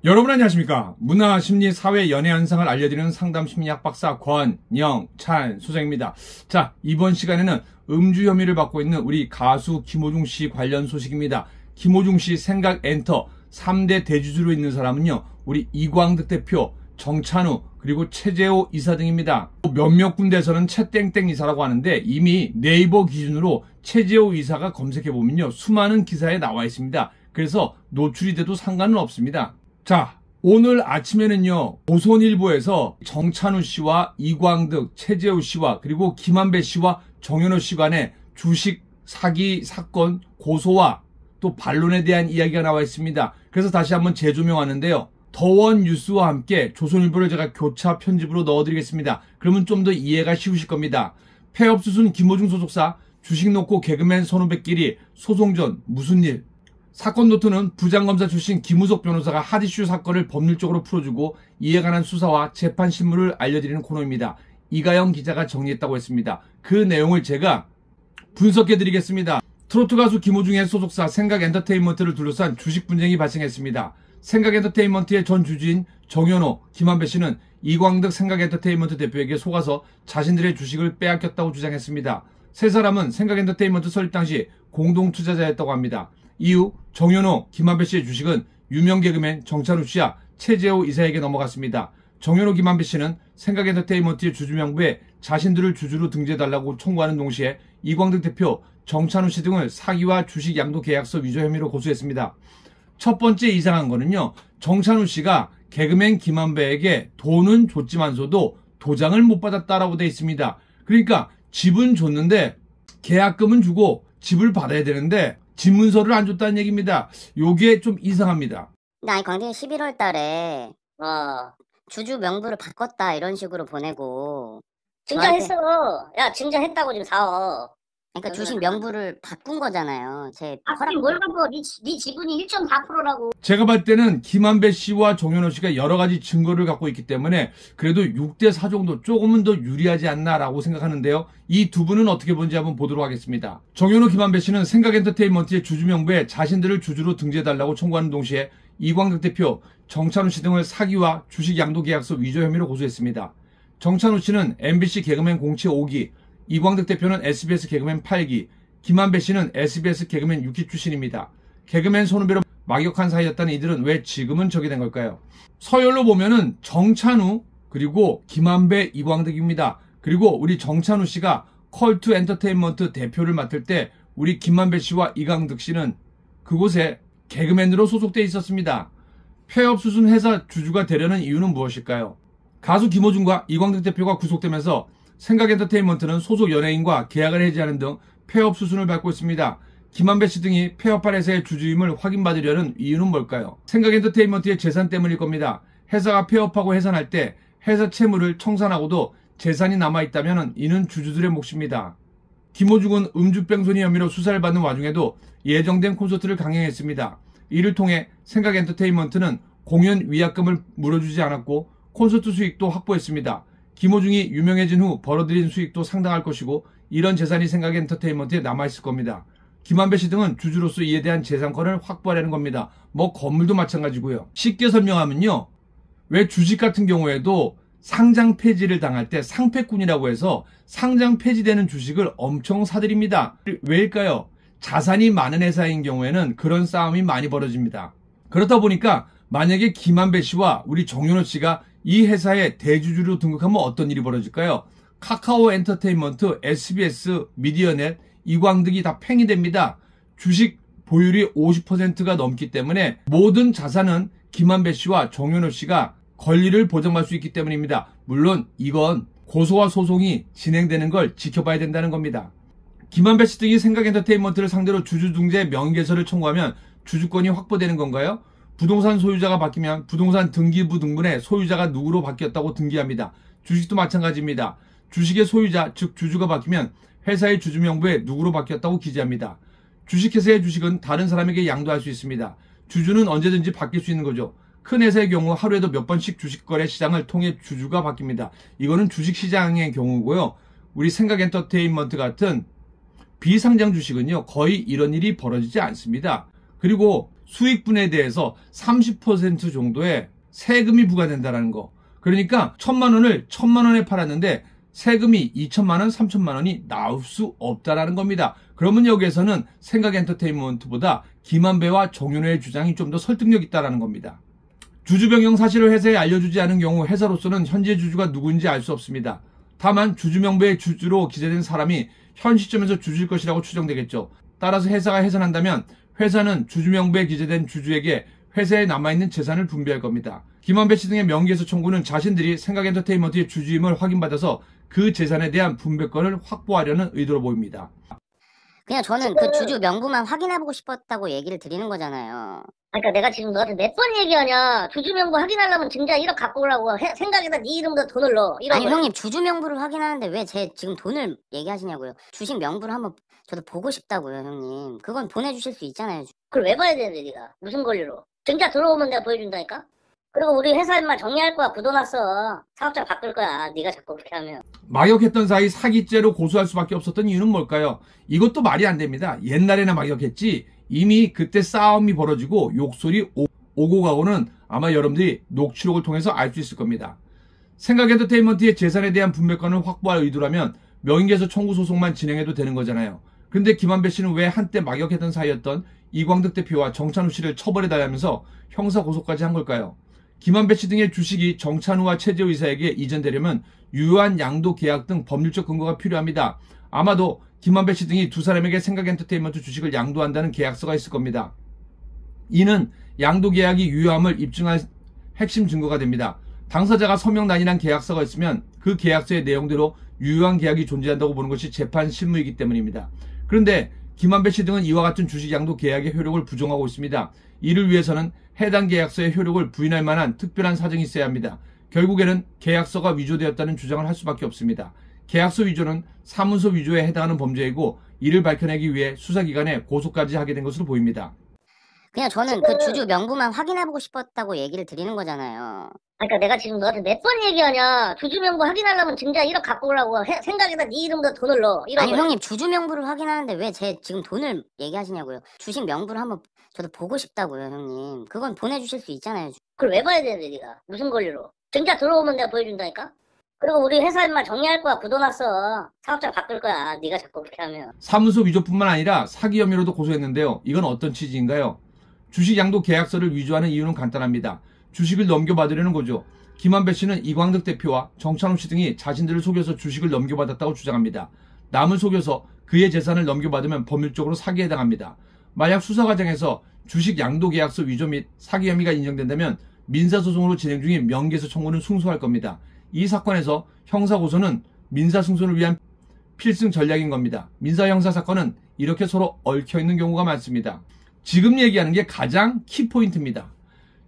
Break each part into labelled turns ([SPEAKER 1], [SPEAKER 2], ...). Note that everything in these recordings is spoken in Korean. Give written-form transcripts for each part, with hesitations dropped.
[SPEAKER 1] 여러분 안녕하십니까? 문화, 심리, 사회, 연애 현상을 알려드리는 상담 심리학 박사 권영찬 소장입니다. 자, 이번 시간에는 음주 혐의를 받고 있는 우리 가수 김호중 씨 관련 소식입니다. 김호중 씨 생각엔터 3대 대주주로 있는 사람은요, 우리 이광득 대표, 정찬우, 그리고 최재호 이사 등입니다. 몇몇 군데에서는 최땡땡 이사라고 하는데 이미 네이버 기준으로 최재호 이사가 검색해보면요, 수많은 기사에 나와 있습니다. 그래서 노출이 돼도 상관은 없습니다. 자, 오늘 아침에는요, 조선일보에서 정찬우 씨와 이광득, 최재호 씨와 그리고 김한배 씨와 정현호 씨 간의 주식 사기 사건 고소와 또 반론에 대한 이야기가 나와 있습니다. 그래서 다시 한번 재조명하는데요. 더원 뉴스와 함께 조선일보를 제가 교차 편집으로 넣어드리겠습니다. 그러면 좀 더 이해가 쉬우실 겁니다. 폐업수순 김호중 소속사, 주식 놓고 개그맨 선후배끼리 소송 전 무슨 일? 사건 노트는 부장검사 출신 김우석 변호사가 핫이슈 사건을 법률적으로 풀어주고 이에 관한 수사와 재판 실무를 알려드리는 코너입니다. 이가영 기자가 정리했다고 했습니다. 그 내용을 제가 분석해드리겠습니다. 트로트 가수 김호중의 소속사 생각엔터테인먼트를 둘러싼 주식 분쟁이 발생했습니다. 생각엔터테인먼트의 전 주주인 정현호, 김한배 씨는 이광득 생각엔터테인먼트 대표에게 속아서 자신들의 주식을 빼앗겼다고 주장했습니다. 세 사람은 생각엔터테인먼트 설립 당시 공동 투자자였다고 합니다. 이후 정현호, 김한배 씨의 주식은 유명 개그맨 정찬우 씨와 최재호 이사에게 넘어갔습니다. 정현호, 김한배 씨는 생각엔터테인먼트의 주주명부에 자신들을 주주로 등재해달라고 청구하는 동시에 이광득 대표, 정찬우 씨 등을 사기와 주식 양도 계약서 위조 혐의로 고소했습니다. 첫 번째 이상한 거는요, 정찬우 씨가 개그맨 김한배에게 돈은 줬지만서도 도장을 못 받았다라고 돼 있습니다. 그러니까 집은 줬는데 계약금은 주고 집을 받아야 되는데 집 문서를 안 줬다는 얘기입니다. 요게 좀 이상합니다.
[SPEAKER 2] 근데 아니 광대이 11월 달에 주주 명부를 바꿨다 이런 식으로 보내고
[SPEAKER 3] 증자했어. 야, 증자했다고 지금 4억.
[SPEAKER 2] 그러니까 주식 명부를 바꾼 거잖아요. 제
[SPEAKER 3] 아니 뭘 바꿔? 네 지분이 1.4%라고.
[SPEAKER 1] 제가 봤을 때는 김한배 씨와 정현호 씨가 여러 가지 증거를 갖고 있기 때문에 그래도 6대4 정도 조금은 더 유리하지 않나라고 생각하는데요. 이 두 분은 어떻게 본지 한번 보도록 하겠습니다. 정현호, 김한배 씨는 생각엔터테인먼트의 주주명부에 자신들을 주주로 등재해달라고 청구하는 동시에 이광득 대표, 정찬우 씨 등을 사기와 주식 양도 계약서 위조 혐의로 고소했습니다. 정찬우 씨는 MBC 개그맨 공채 5기, 이광득 대표는 SBS 개그맨 8기, 김한배 씨는 SBS 개그맨 6기 출신입니다. 개그맨 선후배로 막역한 사이였다는 이들은 왜 지금은 적이 된 걸까요? 서열로 보면은 정찬우, 그리고 김한배, 이광득입니다. 그리고 우리 정찬우 씨가 컬투 엔터테인먼트 대표를 맡을 때 우리 김한배 씨와 이광득 씨는 그곳에 개그맨으로 소속돼 있었습니다. 폐업수순 회사 주주가 되려는 이유는 무엇일까요? 가수 김호중과 이광득 대표가 구속되면서 생각엔터테인먼트는 소속 연예인과 계약을 해지하는 등 폐업 수순을 밟고 있습니다. 김한배 씨 등이 폐업한 회사의 주주임을 확인받으려는 이유는 뭘까요? 생각엔터테인먼트의 재산 때문일 겁니다. 회사가 폐업하고 해산할 때 회사 채무를 청산하고도 재산이 남아있다면 이는 주주들의 몫입니다. 김호중은 음주병손이 혐의로 수사를 받는 와중에도 예정된 콘서트를 강행했습니다. 이를 통해 생각엔터테인먼트는 공연 위약금을 물어주지 않았고 콘서트 수익도 확보했습니다. 김호중이 유명해진 후 벌어들인 수익도 상당할 것이고 이런 재산이 생각엔터테인먼트에 남아있을 겁니다. 김한배 씨 등은 주주로서 이에 대한 재산권을 확보하려는 겁니다. 뭐 건물도 마찬가지고요. 쉽게 설명하면요, 왜 주식 같은 경우에도 상장 폐지를 당할 때 상폐꾼이라고 해서 상장 폐지되는 주식을 엄청 사들입니다. 왜일까요? 자산이 많은 회사인 경우에는 그런 싸움이 많이 벌어집니다. 그렇다 보니까 만약에 김한배 씨와 우리 정현호 씨가 이 회사의 대주주로 등극하면 어떤 일이 벌어질까요? 카카오 엔터테인먼트, SBS, 미디어넷, 이광득이 다 팽이 됩니다. 주식 보율이 50%가 넘기 때문에 모든 자산은 김한배 씨와 정현호 씨가 권리를 보장할 수 있기 때문입니다. 물론 이건 고소와 소송이 진행되는 걸 지켜봐야 된다는 겁니다. 김한배 씨 등이 생각엔터테인먼트를 상대로 주주 등재 명의개설을 청구하면 주주권이 확보되는 건가요? 부동산 소유자가 바뀌면 부동산 등기부 등본에 소유자가 누구로 바뀌었다고 등기합니다. 주식도 마찬가지입니다. 주식의 소유자, 즉 주주가 바뀌면 회사의 주주명부에 누구로 바뀌었다고 기재합니다. 주식회사의 주식은 다른 사람에게 양도할 수 있습니다. 주주는 언제든지 바뀔 수 있는 거죠. 큰 회사의 경우 하루에도 몇 번씩 주식거래 시장을 통해 주주가 바뀝니다. 이거는 주식시장의 경우고요. 우리 생각엔터테인먼트 같은 비상장 주식은요, 거의 이런 일이 벌어지지 않습니다. 그리고 수익분에 대해서 30% 정도의 세금이 부과된다는 거. 그러니까 1,000만 원을 1,000만 원에 팔았는데 세금이 2천만 원, 3천만 원이 나올 수 없다라는 겁니다. 그러면 여기에서는 생각엔터테인먼트보다 김한배와 정윤호의 주장이 좀 더 설득력 있다라는 겁니다. 주주 변경 사실을 회사에 알려주지 않은 경우 회사로서는 현재 주주가 누구인지 알 수 없습니다. 다만 주주 명부의 주주로 기재된 사람이 현 시점에서 주주일 것이라고 추정되겠죠. 따라서 회사가 해산한다면 회사는 주주 명부에 기재된 주주에게 회사에 남아있는 재산을 분배할 겁니다. 김한배 씨 등의 명기에서 청구는 자신들이 생각엔터테인먼트의 주주임을 확인받아서 그 재산에 대한 분배권을 확보하려는 의도로 보입니다.
[SPEAKER 2] 그냥 저는 그 주주 명부만 확인해보고 싶었다고 얘기를 드리는 거잖아요.
[SPEAKER 3] 그러니까 내가 지금 너한테 몇 번 얘기하냐. 주주 명부 확인하려면 증자 1억 갖고 오라고. 생각에다 네 이름도 돈을 넣어. 1억을.
[SPEAKER 2] 아니 형님 주주 명부를 확인하는데 왜 제 지금 돈을 얘기하시냐고요. 주식 명부를 한번 저도 보고 싶다고요 형님. 그건 보내주실 수 있잖아요.
[SPEAKER 3] 그걸 왜 봐야 되는데 네가. 무슨 권리로. 증자 들어오면 내가 보여준다니까. 그리고 우리 회사 인마 정리할 거야. 굳어놨어. 사업자 바꿀 거야. 네가 자꾸 그렇게 하면.
[SPEAKER 1] 막역했던 사이 사기죄로 고소할 수밖에 없었던 이유는 뭘까요? 이것도 말이 안 됩니다. 옛날에나 막역했지 이미 그때 싸움이 벌어지고 욕설이 오고 가고는 아마 여러분들이 녹취록을 통해서 알 수 있을 겁니다. 생각엔터테인먼트의 재산에 대한 분배권을 확보할 의도라면 명의훼손 청구 소송만 진행해도 되는 거잖아요. 근데 김한배 씨는 왜 한때 막역했던 사이였던 이광득 대표와 정찬우 씨를 처벌해달라면서 형사고소까지 한 걸까요? 김한배 씨 등의 주식이 정찬우와 최재호 이사에게 이전되려면 유효한 양도 계약 등 법률적 근거가 필요합니다. 아마도 김한배 씨 등이 두 사람에게 생각엔터테인먼트 주식을 양도한다는 계약서가 있을 겁니다. 이는 양도 계약이 유효함을 입증할 핵심 증거가 됩니다. 당사자가 서명란이란 계약서가 있으면 그 계약서의 내용대로 유효한 계약이 존재한다고 보는 것이 재판 실무이기 때문입니다. 그런데 김한배 씨 등은 이와 같은 주식 양도 계약의 효력을 부정하고 있습니다. 이를 위해서는 해당 계약서의 효력을 부인할 만한 특별한 사정이 있어야 합니다. 결국에는 계약서가 위조되었다는 주장을 할 수밖에 없습니다. 계약서 위조는 사문서 위조에 해당하는 범죄이고 이를 밝혀내기 위해 수사기관에 고소까지 하게 된 것으로 보입니다.
[SPEAKER 2] 그냥 저는 그 주주 명부만 확인해보고 싶었다고 얘기를 드리는 거잖아요.
[SPEAKER 3] 그러니까 내가 지금 너한테 몇 번 얘기하냐. 주주 명부 확인하려면 증자 1억 갖고 오라고. 생각에다 네 이름도 돈을 넣어. 1억을.
[SPEAKER 2] 아니 형님 주주 명부를 확인하는데 왜 제 지금 돈을 얘기하시냐고요. 주식 명부를 한번 저도 보고 싶다고요 형님. 그건 보내주실 수 있잖아요.
[SPEAKER 3] 그걸 왜 봐야 되는데 네가. 무슨 권리로. 증자 들어오면 내가 보여준다니까. 그리고 우리 회사 인마 정리할 거야. 굳어놨어. 사업자 바꿀 거야. 네가 자꾸 그렇게 하면.
[SPEAKER 1] 사문서 위조뿐만 아니라 사기 혐의로도 고소했는데요. 이건 어떤 취지인가요? 주식 양도 계약서를 위조하는 이유는 간단합니다. 주식을 넘겨받으려는 거죠. 김한배 씨는 이광득 대표와 정찬우 씨 등이 자신들을 속여서 주식을 넘겨받았다고 주장합니다. 남을 속여서 그의 재산을 넘겨받으면 법률적으로 사기에 해당합니다. 만약 수사 과정에서 주식 양도 계약서 위조 및 사기 혐의가 인정된다면 민사소송으로 진행 중인 명기훼손 청구는 승소할 겁니다. 이 사건에서 형사고소는 민사승소를 위한 필승 전략인 겁니다. 민사 형사 사건은 이렇게 서로 얽혀있는 경우가 많습니다. 지금 얘기하는 게 가장 키포인트입니다.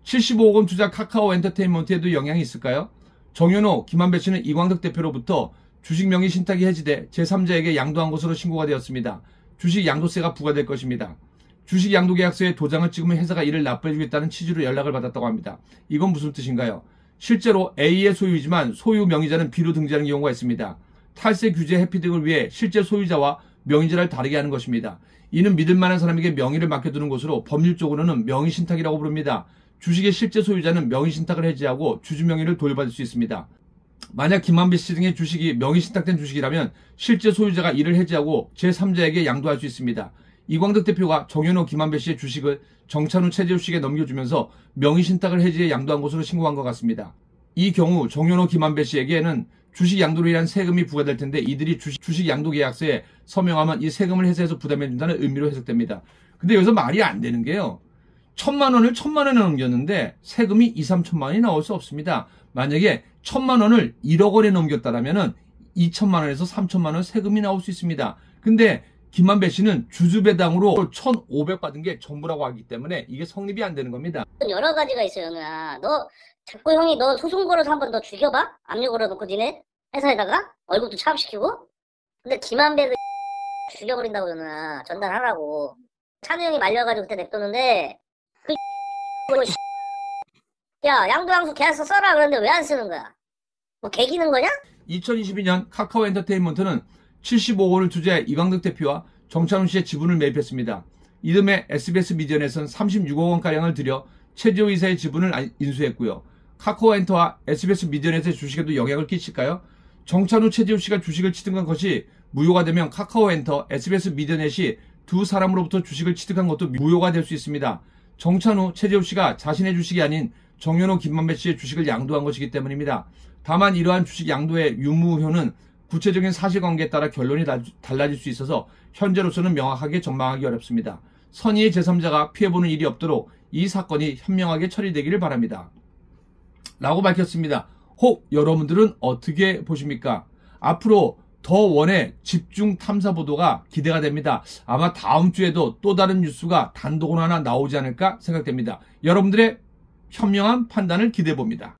[SPEAKER 1] 75억 원 투자 카카오 엔터테인먼트에도 영향이 있을까요? 정윤호, 김한배 씨는 이광득 대표로부터 주식 명의 신탁이 해지돼 제3자에게 양도한 것으로 신고가 되었습니다. 주식 양도세가 부과될 것입니다. 주식 양도 계약서에 도장을 찍으면 회사가 이를 납부해주겠다는 취지로 연락을 받았다고 합니다. 이건 무슨 뜻인가요? 실제로 A의 소유이지만 소유 명의자는 B로 등재하는 경우가 있습니다. 탈세 규제 회피 등을 위해 실제 소유자와 명의자를 다르게 하는 것입니다. 이는 믿을 만한 사람에게 명의를 맡겨두는 것으로 법률적으로는 명의신탁이라고 부릅니다. 주식의 실제 소유자는 명의신탁을 해지하고 주주 명의를 돌려받을 수 있습니다. 만약 김한배 씨 등의 주식이 명의신탁된 주식이라면 실제 소유자가 이를 해지하고 제3자에게 양도할 수 있습니다. 이광득 대표가 정윤호, 김한배 씨의 주식을 정찬우, 최재호 씨에게 넘겨주면서 명의신탁을 해지해 양도한 것으로 신고한 것 같습니다. 이 경우 정윤호, 김한배 씨에게는 주식 양도로 인한 세금이 부과될 텐데 이들이 주식 양도 계약서에 서명하면 이 세금을 회사에서 부담해준다는 의미로 해석됩니다. 근데 여기서 말이 안 되는 게요. 1,000만 원을 1,000만 원에 넘겼는데 세금이 2, 3천만 원이 나올 수 없습니다. 만약에 1,000만 원을 1억 원에 넘겼다라면은 2천만 원에서 3천만 원 세금이 나올 수 있습니다. 근데 김한배 씨는 주주배당으로 1,500 받은 게 전부라고 하기 때문에 이게 성립이 안 되는 겁니다.
[SPEAKER 3] 여러 가지가 있어요, 누나. 너 자꾸 형이 너 소송 걸어서 한번 너 죽여봐? 압류 걸어놓고 니네 회사에다가 월급도 차압시키고. 근데 김한배를 죽여버린다고 누나. 전달하라고. 찬우 형이 말려가지고 그때 냅뒀는데 그 야 양도양수 계약서 써라 그러는데 왜 안 쓰는 거야? 뭐 개기는 거냐?
[SPEAKER 1] 2022년 카카오 엔터테인먼트는 75억 원을 투자해 이광득 대표와 정찬훈 씨의 지분을 매입했습니다. 이듬해 SBS 미디어넷은 36억 원가량을 들여 최재호 이사의 지분을 인수했고요. 카카오엔터와 SBS 미디어넷의 주식에도 영향을 끼칠까요? 정찬우 최재호 씨가 주식을 취득한 것이 무효가 되면 카카오엔터, SBS 미디어넷이 두 사람으로부터 주식을 취득한 것도 무효가 될 수 있습니다. 정찬우, 최재호 씨가 자신의 주식이 아닌 정연호, 김만배 씨의 주식을 양도한 것이기 때문입니다. 다만 이러한 주식 양도의 유무효는 구체적인 사실관계에 따라 결론이 달라질 수 있어서 현재로서는 명확하게 전망하기 어렵습니다. 선의의 제3자가 피해보는 일이 없도록 이 사건이 현명하게 처리되기를 바랍니다. 라고 밝혔습니다. 혹 여러분들은 어떻게 보십니까? 앞으로 더 원의 집중 탐사 보도가 기대가 됩니다. 아마 다음 주에도 또 다른 뉴스가 단독으로 하나 나오지 않을까 생각됩니다. 여러분들의 현명한 판단을 기대해 봅니다.